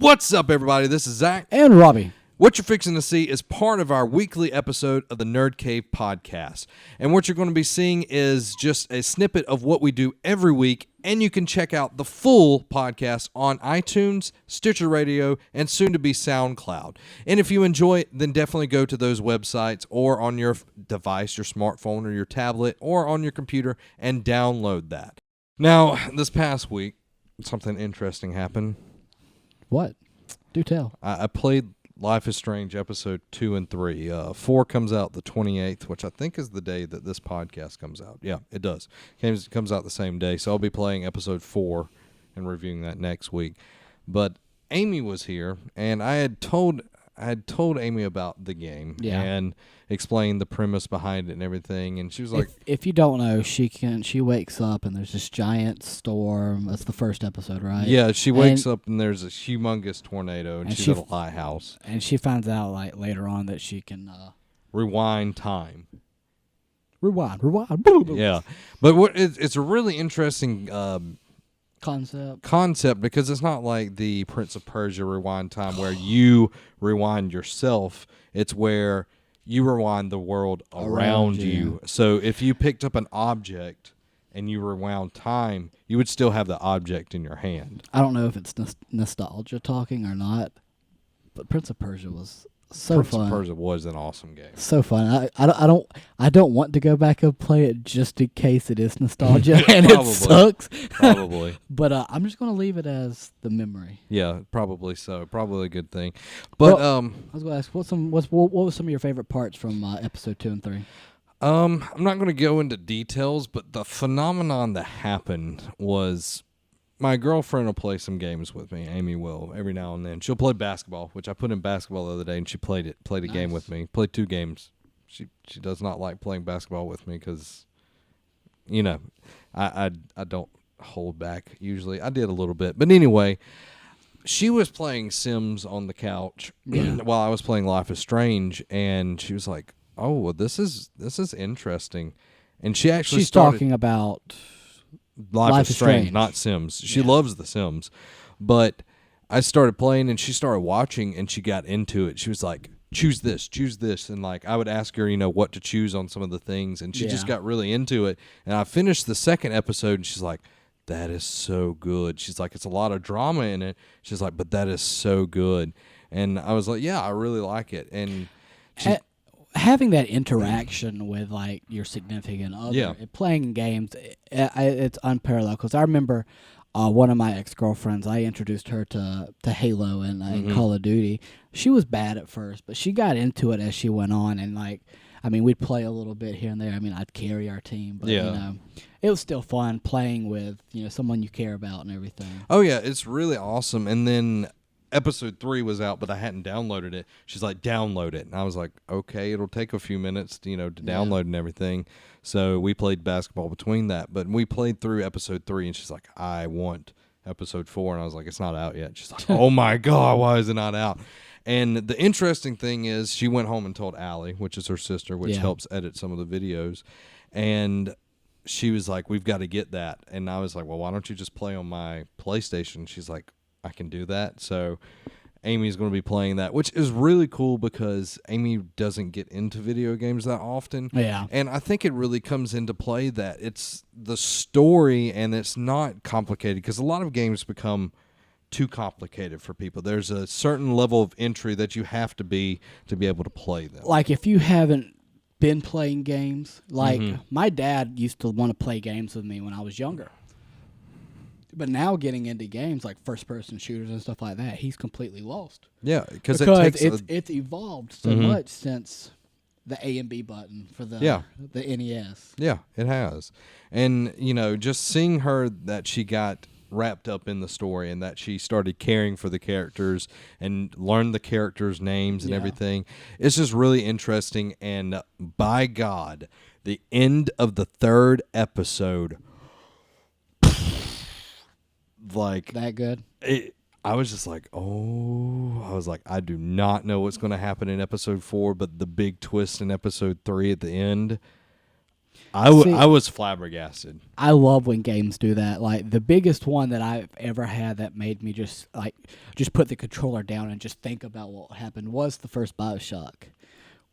What's up, everybody? This is Zach. And Robbie. What you're fixing to see is part of our weekly episode of the Nerd Cave podcast. And what you're going to be seeing is just a snippet of what we do every week. And you can check out the full podcast on iTunes, Stitcher Radio, and soon to be SoundCloud. And if you enjoy it, then definitely go to those websites or on your device, your smartphone or your tablet or on your computer and download that. Now, this past week, something interesting happened. What? Do tell. I played Life is Strange episode 2 and 3. 4 comes out the 28th, which I think is the day that this podcast comes out. Yeah, it does. It comes out the same day, so I'll be playing episode 4 and reviewing that next week. But Amy was here, and I had told Amy about the game and explained the premise behind it and everything, and she was like, if you don't know, she wakes up and there's this giant storm. That's the first episode, right? Yeah, she wakes up and there's a humongous tornado, and she's at a lighthouse. And she finds out like later on that she can rewind time. Rewind. Yeah, but it's a really interesting concept because it's not like the Prince of Persia rewind time where you rewind yourself. It's where you rewind the world around you. So if you picked up an object and you rewound time, you would still have the object in your hand. I don't know if it's nostalgia talking or not, but Prince of Persia was so fun. Prince of Persia was an awesome game. So fun. I don't want to go back and play it just in case it is nostalgia and it sucks. Probably. But I'm just going to leave it as the memory. Yeah, probably so. Probably a good thing. But I was going to ask, what was some of your favorite parts from episode 2 and 3? I'm not going to go into details, but the phenomenon that happened was my girlfriend will play some games with me. Amy will every now and then. She'll play basketball, which I put in basketball the other day, and she played a game with me. Played 2 games. She does not like playing basketball with me because, I don't hold back usually. I did a little bit, but anyway, she was playing Sims on the couch while I was playing Life is Strange, and she was like, "Oh, well, this is interesting," and she's talking about Life is Strange, not Sims. She loves the Sims. But I started playing and she started watching and she got into it. She was like, choose this. And like I would ask her, what to choose on some of the things. And she just got really into it. And I finished the second episode and she's like, that is so good. She's like, it's a lot of drama in it. She's like, but that is so good. And I was like, yeah, I really like it. And having that interaction with like your significant other, playing games, it's unparalleled. Because I remember one of my ex-girlfriends, I introduced her to Halo and Call of Duty. She was bad at first, but she got into it as she went on. And we'd play a little bit here and there. I'd carry our team, but it was still fun playing with someone you care about and everything. Oh yeah, it's really awesome. And then episode 3 was out, but I hadn't downloaded it. She's like, download it. And I was like, okay, it'll take a few minutes to download and everything. So we played basketball between that. But we played through episode 3, and she's like, I want episode 4. And I was like, it's not out yet. She's like, oh my God, why is it not out? And the interesting thing is she went home and told Allie, which is her sister, which helps edit some of the videos. And she was like, we've got to get that. And I was like, well, why don't you just play on my PlayStation? She's like, I can do that. So Amy's going to be playing that, which is really cool because Amy doesn't get into video games that often. Yeah. And I think it really comes into play that it's the story and it's not complicated because a lot of games become too complicated for people. There's a certain level of entry that you have to be able to play them. Like if you haven't been playing games, like my dad used to want to play games with me when I was younger. But now getting into games like first-person shooters and stuff like that, he's completely lost. Yeah, because it's evolved so much since the A and B button for the NES. Yeah, it has. And, just seeing her that she got wrapped up in the story and that she started caring for the characters and learned the characters' names and everything, it's just really interesting. And by God, the end of the 3rd episode, like that good. I was just like, I do not know what's going to happen in episode 4, but the big twist in episode 3 at the end, I was flabbergasted. I love when games do that. Like the biggest one that I've ever had that made me just put the controller down and just think about what happened was the first BioShock.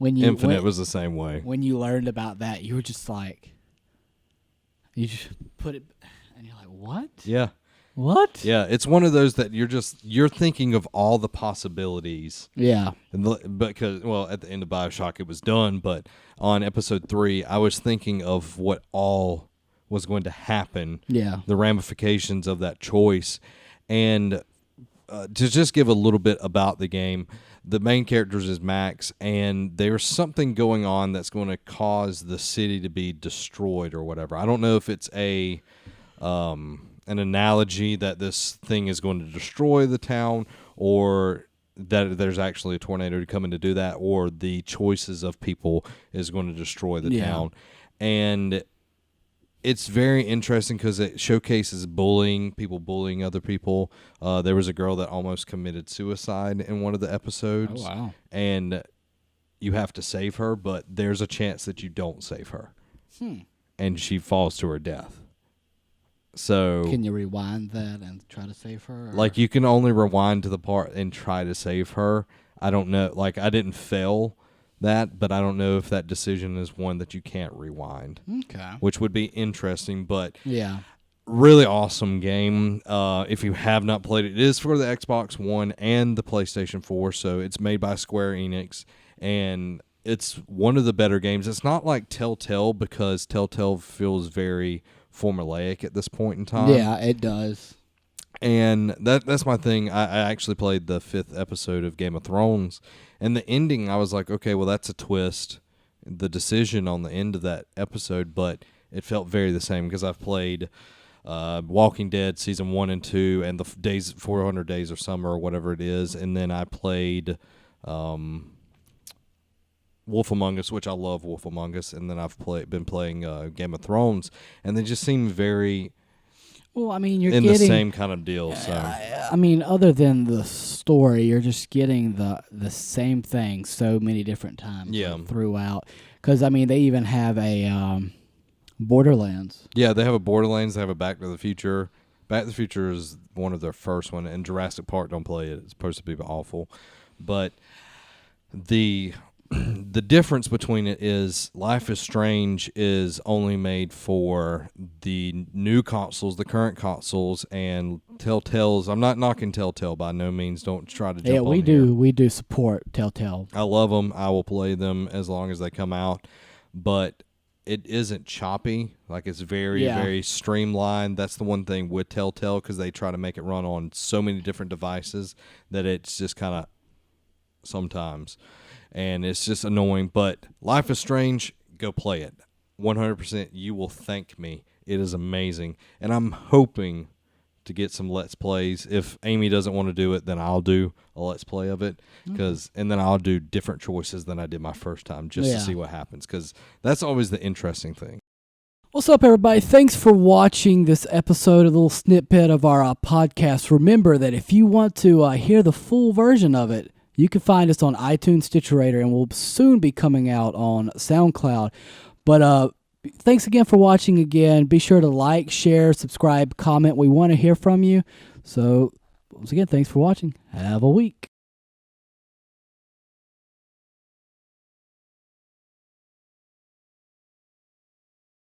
Infinite was the same way. When you learned about that, you were just like, you just put it, and you're like, what? Yeah. What? Yeah, it's one of those that you're thinking of all the possibilities. Yeah. Because at the end of BioShock it was done, but on episode 3 I was thinking of what all was going to happen. Yeah. The ramifications of that choice. And to just give a little bit about the game, the main characters is Max, and there's something going on that's going to cause the city to be destroyed or whatever. I don't know if it's an analogy that this thing is going to destroy the town, or that there's actually a tornado coming to do that, or the choices of people is going to destroy the town. And it's very interesting because it showcases people bullying other people. There was a girl that almost committed suicide in one of the episodes. Oh, wow. And you have to save her, but there's a chance that you don't save her. And she falls to her death. So can you rewind that and try to save her? Or? Like, you can only rewind to the part and try to save her. I don't know. Like, I didn't fail that, but I don't know if that decision is one that you can't rewind. Okay. Which would be interesting, but yeah. Really awesome game. If you have not played it, it is for the Xbox One and the PlayStation 4, so it's made by Square Enix, and it's one of the better games. It's not like Telltale, because Telltale feels very formulaic at this point in time. Yeah, it does. And that's my thing. I actually played the 5th episode of Game of Thrones, and the ending, I was like, okay, well, that's a twist, the decision on the end of that episode, but it felt very the same because I've played Walking Dead Season 1 and 2 and the 400 Days of Summer or whatever it is, and then I played Wolf Among Us, which I love Wolf Among Us, and then I've been playing Game of Thrones, and they just seem very... Well, I mean, you're in getting the same kind of deal. So I mean, other than the story, you're just getting the same thing so many different times throughout. Because, I mean, they even have a Borderlands. Yeah, they have a Borderlands. They have a Back to the Future. Back to the Future is one of their first one, and Jurassic Park, don't play it. It's supposed to be awful. But the difference between it is Life is Strange is only made for the new consoles, the current consoles, and Telltale's. I'm not knocking Telltale by no means. Don't try to jump on we do. We do support Telltale. I love them. I will play them as long as they come out. But it isn't choppy. Like, it's very, very streamlined. That's the one thing with Telltale, because they try to make it run on so many different devices that it's just kind of sometimes. And it's just annoying. But Life is Strange, go play it. 100%, you will thank me. It is amazing. And I'm hoping to get some Let's Plays. If Amy doesn't want to do it, then I'll do a Let's Play of it. And then I'll do different choices than I did my first time, just to see what happens. Because that's always the interesting thing. What's up, everybody? Thanks for watching this episode, a little snippet of our podcast. Remember that if you want to hear the full version of it, you can find us on iTunes, Stitcher Radar, and we'll soon be coming out on SoundCloud. But thanks again for watching again. Be sure to like, share, subscribe, comment. We want to hear from you. So, once again, thanks for watching. Have a week.